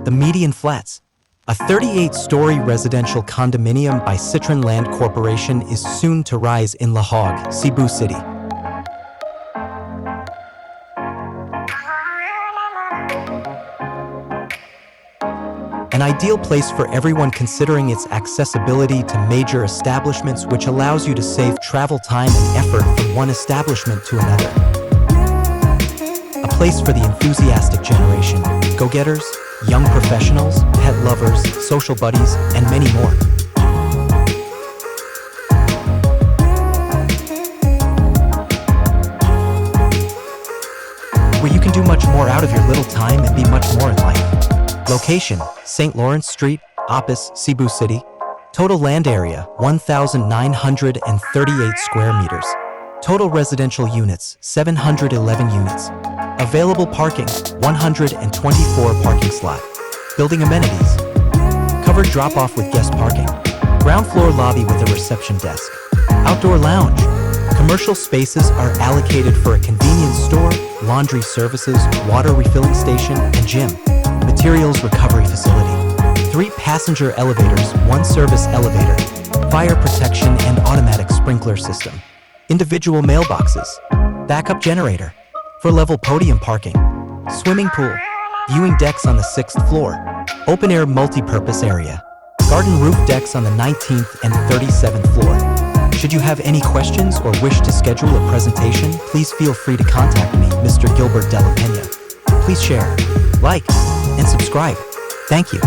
The median flats. A 38-story residential condominium by Citron Land Corporation is soon to rise in Lahug, Cebu City. An ideal place for everyone considering its accessibility to major establishments, which allows you to save travel time and effort from one establishment to another. A place for the enthusiastic generation, go-getters, young professionals, pet lovers, social buddies, and many more. Where you can do much more out of your little time and be much more in life. Location: St. Lawrence Street, Opus, Cebu City. Total land area: 1,938 square meters. Total residential units: 711 units. Available parking: 124 parking slot. Building amenities: covered drop-off with guest parking. Ground floor lobby with a reception desk. Outdoor lounge. Commercial spaces are allocated for a convenience store, laundry services, water refilling station, and gym. Materials recovery facility. 3 passenger elevators, 1 service elevator. Fire protection and automatic sprinkler system. Individual mailboxes. Backup generator. 4-level podium parking. Swimming pool. Viewing decks on the 6th floor. Open-air multi-purpose area. Garden roof decks on the 19th and 37th floor. Should you have any questions or wish to schedule a presentation, please feel free to contact me, Mr. Gilbert Della Pena. Please share, like, and subscribe. Thank you.